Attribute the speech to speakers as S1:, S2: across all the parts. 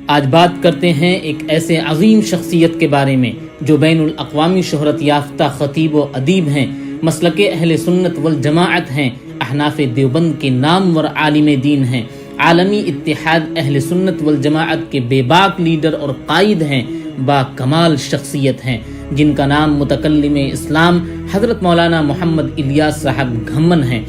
S1: آج بات کرتے ہیں ایک ایسے عظیم شخصیت کے بارے میں جو بین الاقوامی شہرت یافتہ خطیب و ادیب ہیں، مسلک اہل سنت والجماعت ہیں، احناف دیوبند کے نامور عالم دین ہیں، عالمی اتحاد اہل سنت والجماعت کے بے باک لیڈر اور قائد ہیں، با کمال شخصیت ہیں، جن کا نام متکلم اسلام حضرت مولانا محمد الیاس صاحب گھمن ہیں۔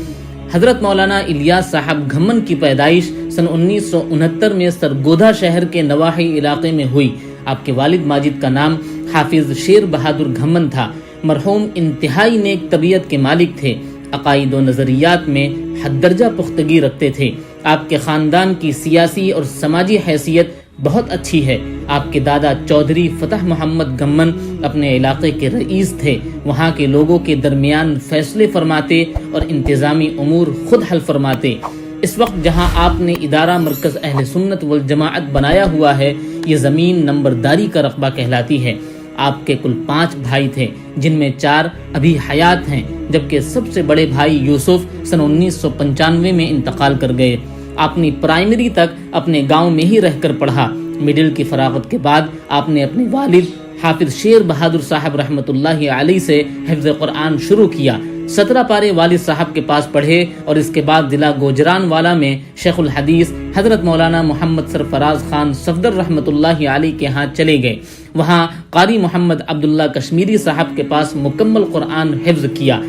S1: حضرت مولانا الیاس صاحب گھمن کی پیدائش سن 1969 میں سرگودھا شہر کے نواحی علاقے میں ہوئی۔ آپ کے والد ماجد کا نام حافظ شیر بہادر گھمن تھا۔ مرحوم انتہائی نیک طبیعت کے مالک تھے، عقائد و نظریات میں حد درجہ پختگی رکھتے تھے۔ آپ کے خاندان کی سیاسی اور سماجی حیثیت بہت اچھی ہے۔ آپ کے دادا چودھری فتح محمد گھمن اپنے علاقے کے رئیس تھے، وہاں کے لوگوں کے درمیان فیصلے فرماتے اور انتظامی امور خود حل فرماتے۔ اس وقت جہاں آپ نے ادارہ مرکز اہل سنت والجماعت بنایا ہوا ہے، یہ زمین نمبرداری کا رقبہ کہلاتی ہے۔ آپ کے کل 5 بھائی تھے، جن میں 4 ابھی حیات ہیں، جبکہ سب سے بڑے بھائی یوسف سن 1995 میں انتقال کر گئے۔ آپ نے پرائمری تک اپنے گاؤں میں ہی رہ کر پڑھا۔ مڈل کی فراغت کے بعد آپ نے اپنے والد حافظ شیر بہادر صاحب رحمۃ اللہ علیہ سے حفظ قرآن شروع کیا۔ 17 پارے والد صاحب کے پاس پڑھے اور اس کے بعد ضلع گوجران والا میں شیخ الحدیث حضرت مولانا محمد سرفراز خان صفدر رحمۃ اللہ علیہ کے ہاں چلے گئے۔ وہاں قاری محمد عبداللہ کشمیری صاحب کے پاس مکمل قرآن حفظ کیا۔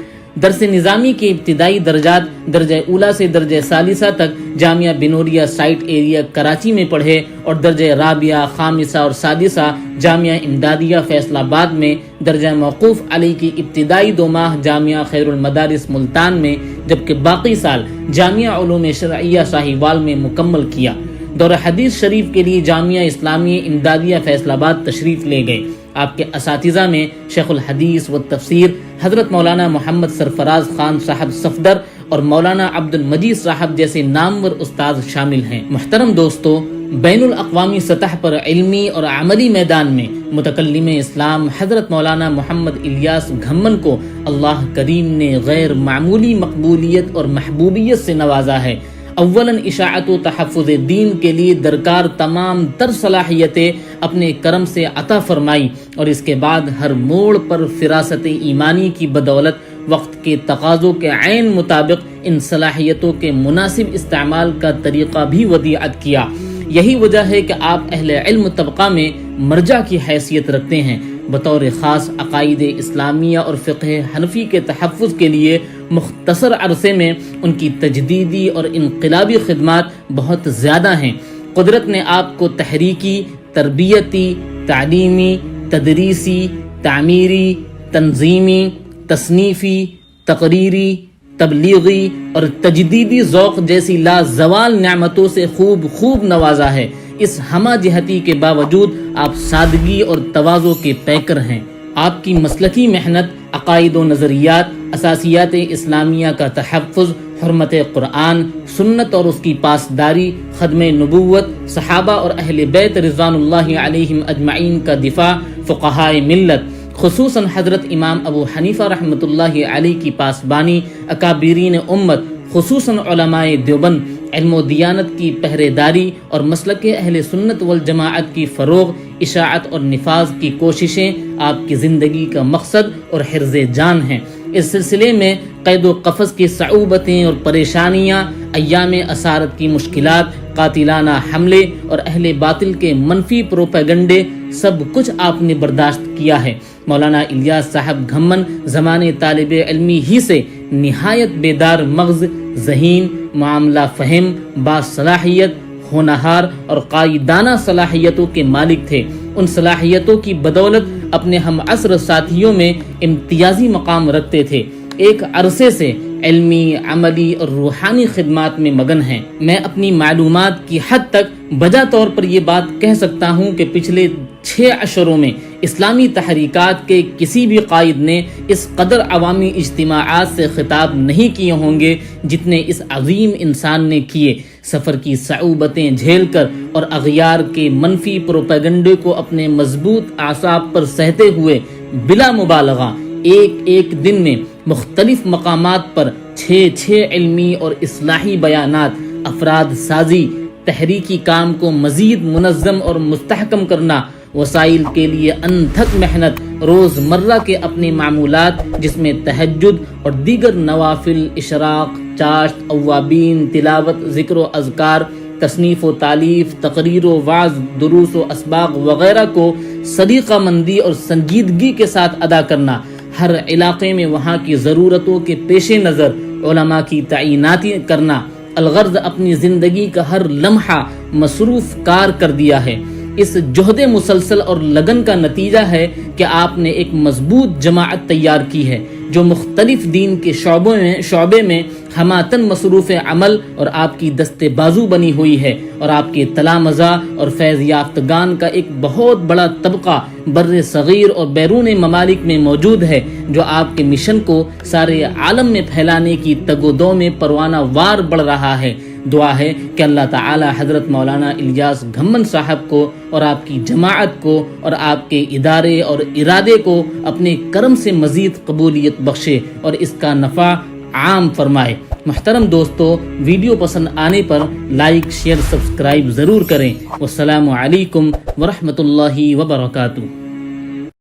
S1: درس نظامی کے ابتدائی درجات درجہ اولا سے درجہ ثالثہ تک جامعہ بنوریا سائٹ ایریا کراچی میں پڑھے اور درجہ رابعہ، خامسہ اور سادسہ جامعہ امدادیہ فیصل آباد میں، درجہ موقوف علیہ کی ابتدائی 2 ماہ جامعہ خیر المدارس ملتان میں، جبکہ باقی سال جامعہ علوم شرعیہ ساہیوال میں مکمل کیا۔ دور حدیث شریف کے لیے جامعہ اسلامیہ امدادیہ فیصل آباد تشریف لے گئے۔ آپ کے اساتذہ میں شیخ الحدیث و تفسیر حضرت مولانا محمد سرفراز خان صاحب صفدر اور مولانا عبد المجید صاحب جیسے نامور استاد شامل ہیں۔ محترم دوستو، بین الاقوامی سطح پر علمی اور عملی میدان میں متکلم اسلام حضرت مولانا محمد الیاس گھمن کو اللہ کریم نے غیر معمولی مقبولیت اور محبوبیت سے نوازا ہے۔ اولاً اشاعت و تحفظ دین کے لیے درکار تمام تر صلاحیتیں اپنے کرم سے عطا فرمائی، اور اس کے بعد ہر موڑ پر فراست ایمانی کی بدولت وقت کے تقاضوں کے عین مطابق ان صلاحیتوں کے مناسب استعمال کا طریقہ بھی ودیعت کیا۔ یہی وجہ ہے کہ آپ اہل علم طبقہ میں مرجع کی حیثیت رکھتے ہیں۔ بطور خاص عقائد اسلامیہ اور فقہ حنفی کے تحفظ کے لیے مختصر عرصے میں ان کی تجدیدی اور انقلابی خدمات بہت زیادہ ہیں۔ قدرت نے آپ کو تحریکی، تربیتی، تعلیمی، تدریسی، تعمیری، تنظیمی، تصنیفی، تقریری، تبلیغی اور تجدیدی ذوق جیسی لازوال نعمتوں سے خوب نوازا ہے۔ اس ہمہ جہتی کے باوجود آپ سادگی اور تواضع کے پیکر ہیں۔ آپ کی مسلکی محنت، عقائد و نظریات، اساسیات اسلامیہ کا تحفظ، حرمت قرآن، سنت اور اس کی پاسداری، خدمہ نبوت، صحابہ اور اہل بیت رضوان اللہ علیہم اجمعین کا دفاع، فقہائے ملت خصوصاً حضرت امام ابو حنیفہ رحمۃ اللہ علیہ کی پاسبانی، اکابرین امت خصوصاً علماء دیوبند، علم و دیانت کی پہرے داری اور مسلک اہل سنت والجماعت کی فروغ، اشاعت اور نفاذ کی کوششیں آپ کی زندگی کا مقصد اور حرز جان ہیں۔ اس سلسلے میں قید و قفس کی صعوبتیں اور پریشانیاں، ایام اسارت کی مشکلات، قاتلانہ حملے اور اہل باطل کے منفی پروپیگنڈے، سب کچھ آپ نے برداشت کیا ہے۔ مولانا الیاس صاحب گھمن زمانے طالب علمی ہی سے نہایت بیدار مغز، ذہین، معاملہ فہم، باصلاحیت، ہونہار اور قائدانہ صلاحیتوں کے مالک تھے۔ ان صلاحیتوں کی بدولت اپنے ہم عصر ساتھیوں میں امتیازی مقام رکھتے تھے۔ ایک عرصے سے علمی، عملی اور روحانی خدمات میں مگن ہیں۔ میں اپنی معلومات کی حد تک بجا طور پر یہ بات کہہ سکتا ہوں کہ پچھلے 6 عشروں میں اسلامی تحریکات کے کسی بھی قائد نے اس قدر عوامی اجتماعات سے خطاب نہیں کیے ہوں گے جتنے اس عظیم انسان نے کیے۔ سفر کی صعوبتیں جھیل کر اور اغیار کے منفی پروپیگنڈے کو اپنے مضبوط اعصاب پر سہتے ہوئے بلا مبالغہ ایک دن میں مختلف مقامات پر 6 علمی اور اصلاحی بیانات، افراد سازی، تحریکی کام کو مزید منظم اور مستحکم کرنا، وسائل کے لیے انتھک محنت، روزمرہ کے اپنے معمولات جس میں تہجد اور دیگر نوافل، اشراق، چاشت، اوابین، تلاوت، ذکر و اذکار، تصنیف و تالیف، تقریر و وعظ، دروس و اسباق وغیرہ کو صدیقہ مندی اور سنجیدگی کے ساتھ ادا کرنا، ہر علاقے میں وہاں کی ضرورتوں کے پیش نظر علماء کی تعیناتی کرنا، الغرض اپنی زندگی کا ہر لمحہ مصروف کار کر دیا ہے۔ اس جہد مسلسل اور لگن کا نتیجہ ہے کہ آپ نے ایک مضبوط جماعت تیار کی ہے جو مختلف دین کے شعبے میں ہماتن مصروف عمل اور آپ کی دست بازو بنی ہوئی ہے، اور آپ کے تلامذہ اور فیض یافتگان کا ایک بہت بڑا طبقہ بر صغیر اور بیرون ممالک میں موجود ہے جو آپ کے مشن کو سارے عالم میں پھیلانے کی تگ و دو میں پروانہ وار بڑھ رہا ہے۔ دعا ہے کہ اللہ تعالی حضرت مولانا الیاس گھمن صاحب کو اور آپ کی جماعت کو اور آپ کے ادارے اور ارادے کو اپنے کرم سے مزید قبولیت بخشے اور اس کا نفع عام فرمائے۔ محترم دوستو، ویڈیو پسند آنے پر لائک، شیئر، سبسکرائب ضرور کریں۔ والسلام علیکم ورحمۃ اللہ وبرکاتہ۔